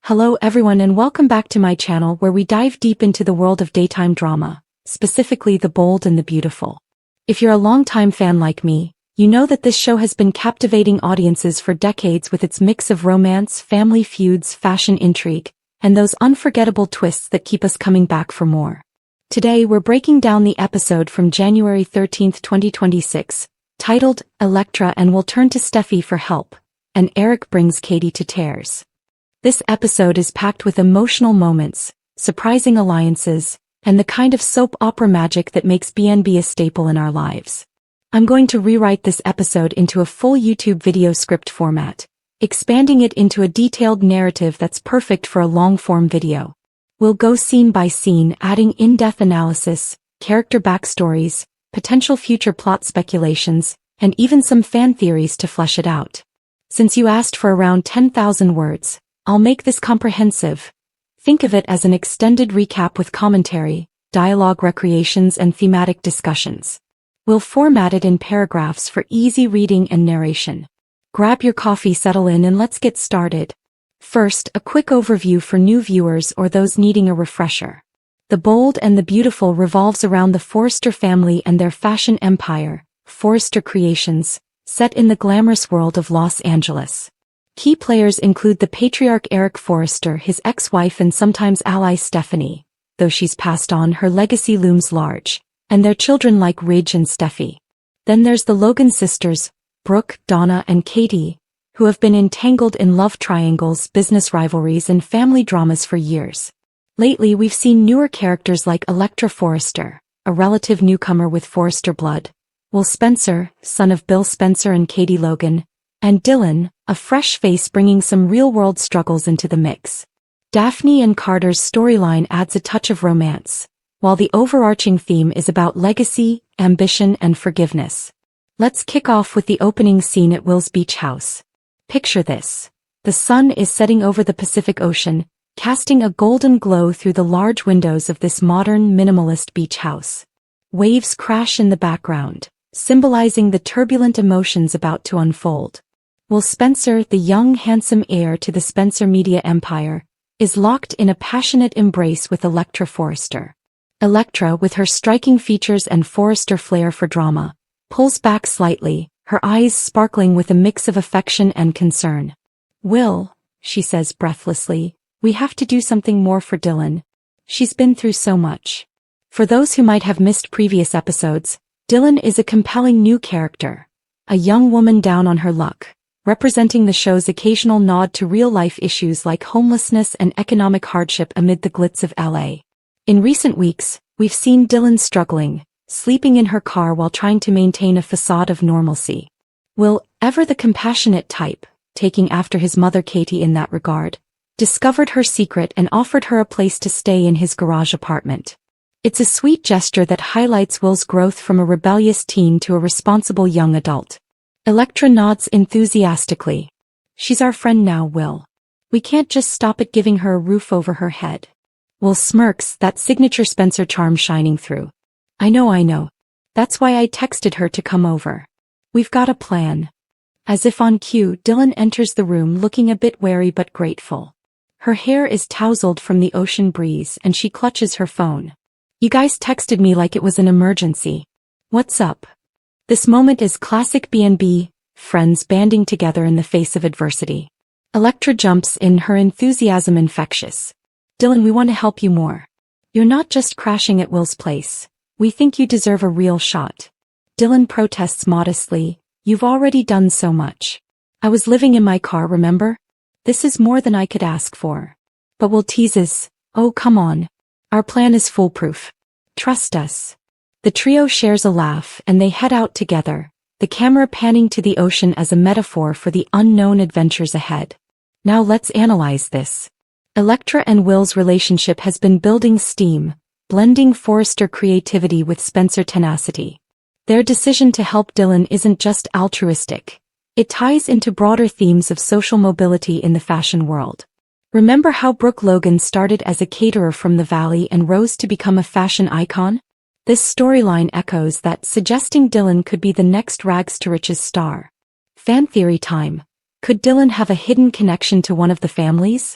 Hello everyone and welcome back to my channel where we dive deep into the world of daytime drama, specifically the bold and the beautiful. If you're a longtime fan like me, you know that this show has been captivating audiences for decades with its mix of romance, family feuds, fashion intrigue, and those unforgettable twists that keep us coming back for more. Today we're breaking down the episode from January 13, 2026, titled Electra and Will turn to Steffy for help, and Eric brings Katie to tears. This episode is packed with emotional moments, surprising alliances, and the kind of soap opera magic that makes BNB a staple in our lives. I'm going to rewrite this episode into a full YouTube video script format, expanding it into a detailed narrative that's perfect for a long-form video. We'll go scene by scene, adding in-depth analysis, character backstories, potential future plot speculations, and even some fan theories to flesh it out. Since you asked for around 10,000 words, I'll make this comprehensive. Think of it as an extended recap with commentary, dialogue recreations and thematic discussions. We'll format it in paragraphs for easy reading and narration. Grab your coffee, settle in, and let's get started. First, a quick overview for new viewers or those needing a refresher. The Bold and the Beautiful revolves around the Forrester family and their fashion empire, Forrester Creations, set in the glamorous world of Los Angeles. Key players include the patriarch Eric Forrester, his ex-wife and sometimes ally Stephanie, though she's passed on, her legacy looms large, and their children like Ridge and Steffy. Then there's the Logan sisters, Brooke, Donna and Katie, who have been entangled in love triangles, business rivalries and family dramas for years. Lately we've seen newer characters like Electra Forrester, a relative newcomer with Forrester blood, Will Spencer, son of Bill Spencer and Katie Logan, and Dylan, a fresh face bringing some real-world struggles into the mix. Daphne and Carter's storyline adds a touch of romance, while the overarching theme is about legacy, ambition and forgiveness. Let's kick off with the opening scene at Will's beach house. Picture this. The sun is setting over the Pacific Ocean, casting a golden glow through the large windows of this modern, minimalist beach house. Waves crash in the background, symbolizing the turbulent emotions about to unfold. Will Spencer, the young handsome heir to the Spencer media empire, is locked in a passionate embrace with Electra Forrester. Electra, with her striking features and Forrester flair for drama, pulls back slightly, her eyes sparkling with a mix of affection and concern. "Will," she says breathlessly, "we have to do something more for Dylan. She's been through so much." For those who might have missed previous episodes, Dylan is a compelling new character, a young woman down on her luck, representing the show's occasional nod to real-life issues like homelessness and economic hardship amid the glitz of LA. In recent weeks, we've seen Dylan struggling, sleeping in her car while trying to maintain a facade of normalcy. Will, ever the compassionate type, taking after his mother Katie in that regard, discovered her secret and offered her a place to stay in his garage apartment. It's a sweet gesture that highlights Will's growth from a rebellious teen to a responsible young adult. Electra nods enthusiastically. "She's our friend now, Will. We can't just stop at giving her a roof over her head." Will smirks, that signature Spencer charm shining through. I know. That's why I texted her to come over. We've got a plan." As if on cue, Dylan enters the room looking a bit wary but grateful. Her hair is tousled from the ocean breeze and she clutches her phone. "You guys texted me like it was an emergency. What's up?" This moment is classic BNB, friends banding together in the face of adversity. Electra jumps in, her enthusiasm infectious. "Dylan, we want to help you more. You're not just crashing at Will's place. We think you deserve a real shot." Dylan protests modestly, "You've already done so much. I was living in my car, remember? This is more than I could ask for." But Will teases, "Oh, come on. Our plan is foolproof. Trust us." The trio shares a laugh and they head out together, the camera panning to the ocean as a metaphor for the unknown adventures ahead. Now let's analyze this. Electra and Will's relationship has been building steam, blending Forrester creativity with Spencer tenacity. Their decision to help Dylan isn't just altruistic. It ties into broader themes of social mobility in the fashion world. Remember how Brooke Logan started as a caterer from the Valley and rose to become a fashion icon? This storyline echoes that, suggesting Dylan could be the next rags to riches star. Fan theory time. Could Dylan have a hidden connection to one of the families?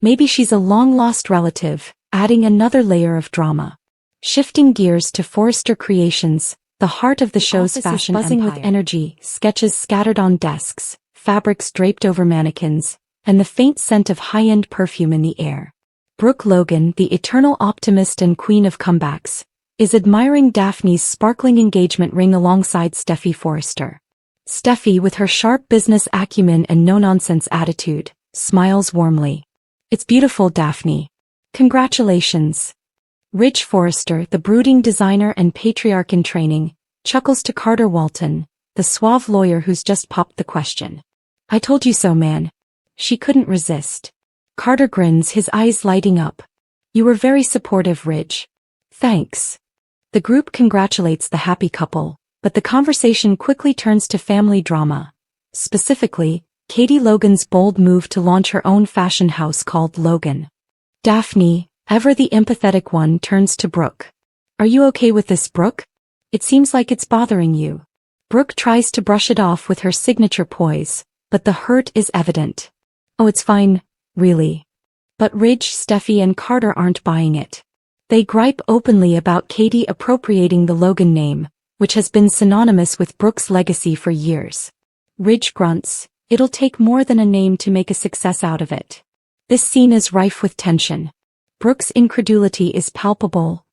Maybe she's a long-lost relative, adding another layer of drama. Shifting gears to Forrester Creations, the heart of the show's fashion buzzing empire. With energy, sketches scattered on desks, fabrics draped over mannequins, and the faint scent of high-end perfume in the air. Brooke Logan, the eternal optimist and queen of comebacks, is admiring Daphne's sparkling engagement ring alongside Steffy Forrester. Steffy, with her sharp business acumen and no-nonsense attitude, smiles warmly. "It's beautiful, Daphne. Congratulations." Ridge Forrester, the brooding designer and patriarch in training, chuckles to Carter Walton, the suave lawyer who's just popped the question. "I told you so, man." She couldn't resist. Carter grins, his eyes lighting up. "You were very supportive, Ridge." "Thanks." The group congratulates the happy couple, but the conversation quickly turns to family drama. Specifically, Katie Logan's bold move to launch her own fashion house called Logan. Daphne, ever the empathetic one, turns to Brooke. "Are you okay with this, Brooke? It seems like it's bothering you." Brooke tries to brush it off with her signature poise, but the hurt is evident. "Oh, it's fine, really." But Ridge, Steffy and Carter aren't buying it. They gripe openly about Katie appropriating the Logan name, which has been synonymous with Brooke's legacy for years. Ridge grunts, "It'll take more than a name to make a success out of it." This scene is rife with tension. Brooke's incredulity is palpable.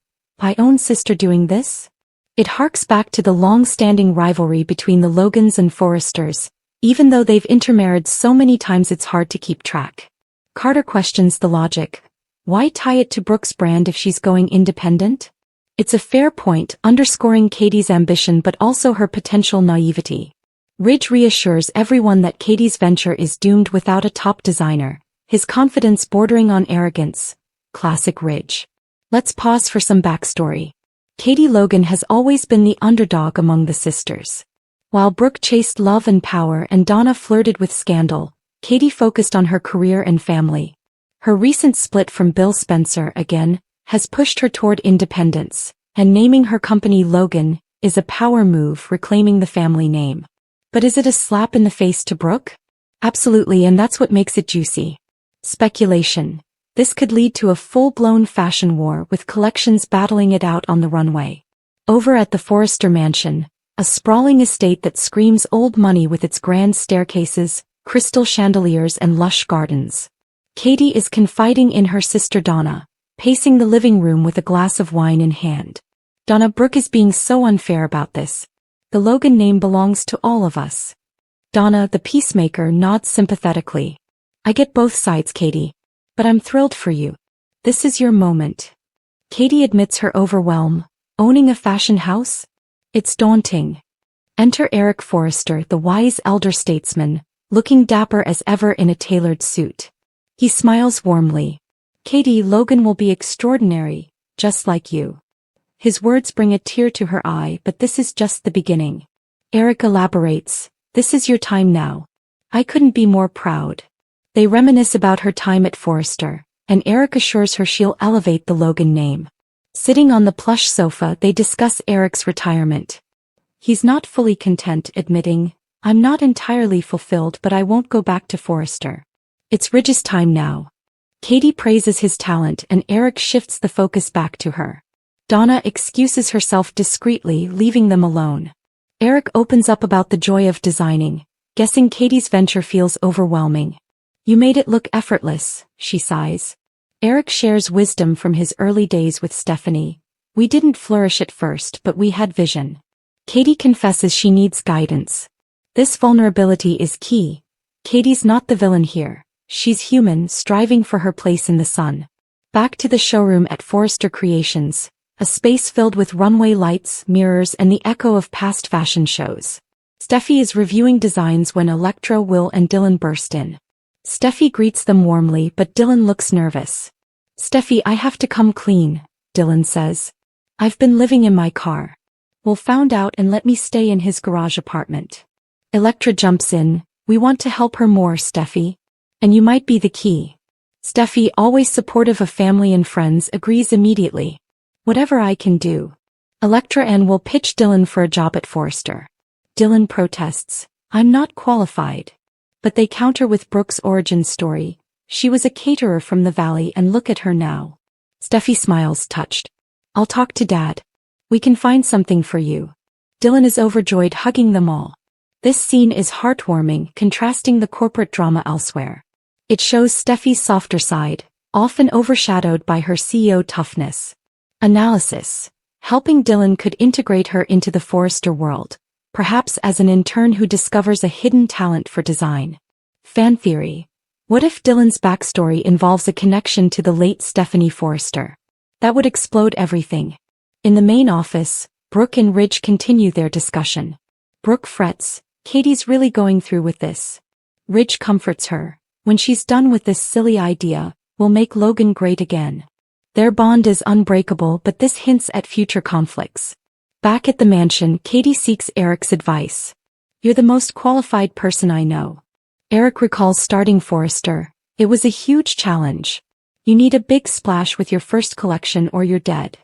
"My own sister doing this?" It harks back to the long-standing rivalry between the Logans and Forresters, even though they've intermarried so many times it's hard to keep track. Carter questions the logic. Why tie it to Brooke's brand if she's going independent? It's a fair point, underscoring Katie's ambition but also her potential naivety. Ridge reassures everyone that Katie's venture is doomed without a top designer, his confidence bordering on arrogance. Classic Ridge. Let's pause for some backstory. Katie Logan has always been the underdog among the sisters. While Brooke chased love and power and Donna flirted with scandal, Katie focused on her career and family. Her recent split from Bill Spencer, again, has pushed her toward independence, and naming her company Logan is a power move, reclaiming the family name. But is it a slap in the face to Brooke? Absolutely, and that's what makes it juicy. Speculation. This could lead to a full-blown fashion war with collections battling it out on the runway. Over at the Forrester mansion, a sprawling estate that screams old money with its grand staircases, crystal chandeliers and lush gardens. Katie is confiding in her sister Donna, pacing the living room with a glass of wine in hand. "Donna, Brooke is being so unfair about this. The Logan name belongs to all of us." Donna, the peacemaker, nods sympathetically. "I get both sides, Katie. But I'm thrilled for you. This is your moment." Katie admits her overwhelm. Owning a fashion house? It's daunting. Enter Eric Forrester, the wise elder statesman, looking dapper as ever in a tailored suit. He smiles warmly. "Katie, Logan will be extraordinary, just like you." His words bring a tear to her eye, but this is just the beginning. Eric elaborates, "This is your time now. I couldn't be more proud." They reminisce about her time at Forrester, and Eric assures her she'll elevate the Logan name. Sitting on the plush sofa, they discuss Eric's retirement. He's not fully content, admitting, "I'm not entirely fulfilled, but I won't go back to Forrester. It's Ridge's time now." Katie praises his talent and Eric shifts the focus back to her. Donna excuses herself discreetly, leaving them alone. Eric opens up about the joy of designing, guessing Katie's venture feels overwhelming. "You made it look effortless," she sighs. Eric shares wisdom from his early days with Stephanie. "We didn't flourish at first, but we had vision." Katie confesses she needs guidance. This vulnerability is key. Katie's not the villain here. She's human, striving for her place in the sun. Back to the showroom at Forrester Creations, a space filled with runway lights, mirrors and the echo of past fashion shows. Steffy is reviewing designs when Electra, Will and Dylan burst in. Steffy greets them warmly, but Dylan looks nervous. "Steffy, I have to come clean," Dylan says. "I've been living in my car. Will found out and let me stay in his garage apartment." Electra jumps in, "We want to help her more, Steffy. And you might be the key." Steffy, always supportive of family and friends, agrees immediately. "Whatever I can do." Electra and Will pitch Dylan for a job at Forrester. Dylan protests, "I'm not qualified." But they counter with Brooke's origin story. She was a caterer from the valley and look at her now. Steffy smiles, touched. I'll talk to Dad. We can find something for you. Dylan is overjoyed, hugging them all. This scene is heartwarming, contrasting the corporate drama elsewhere. It shows Steffy's softer side, often overshadowed by her CEO toughness. Analysis. Helping Dylan could integrate her into the Forrester world, perhaps as an intern who discovers a hidden talent for design. Fan theory. What if Dylan's backstory involves a connection to the late Stephanie Forrester? That would explode everything. In the main office, Brooke and Ridge continue their discussion. Brooke frets, Katie's really going through with this. Ridge comforts her. When she's done with this silly idea, we'll make Logan great again. Their bond is unbreakable, but this hints at future conflicts. Back at the mansion, Katie seeks Eric's advice. You're the most qualified person I know. Eric recalls starting Forrester. It was a huge challenge. You need a big splash with your first collection or you're dead.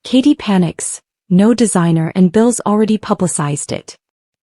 Katie panics. No designer, and Bill's already publicized it.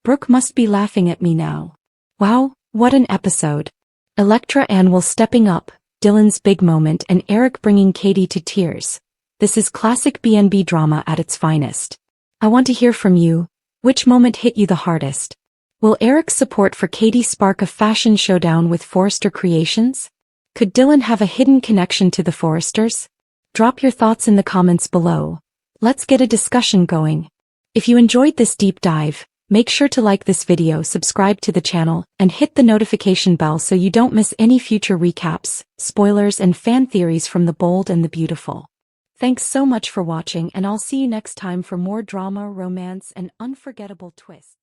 Brooke must be laughing at me now. Wow, what an episode. Electra and Will stepping up, Dylan's big moment, and Eric bringing Katie to tears. This is classic B&B drama at its finest. I want to hear from you. Which moment hit you the hardest? Will Eric's support for Katie spark a fashion showdown with Forrester Creations? Could Dylan have a hidden connection to the Forresters? Drop your thoughts in the comments below. Let's get a discussion going. If you enjoyed this deep dive, make sure to like this video, subscribe to the channel, and hit the notification bell so you don't miss any future recaps, spoilers, and fan theories from the bold and the beautiful. Thanks so much for watching, and I'll see you next time for more drama, romance, and unforgettable twists.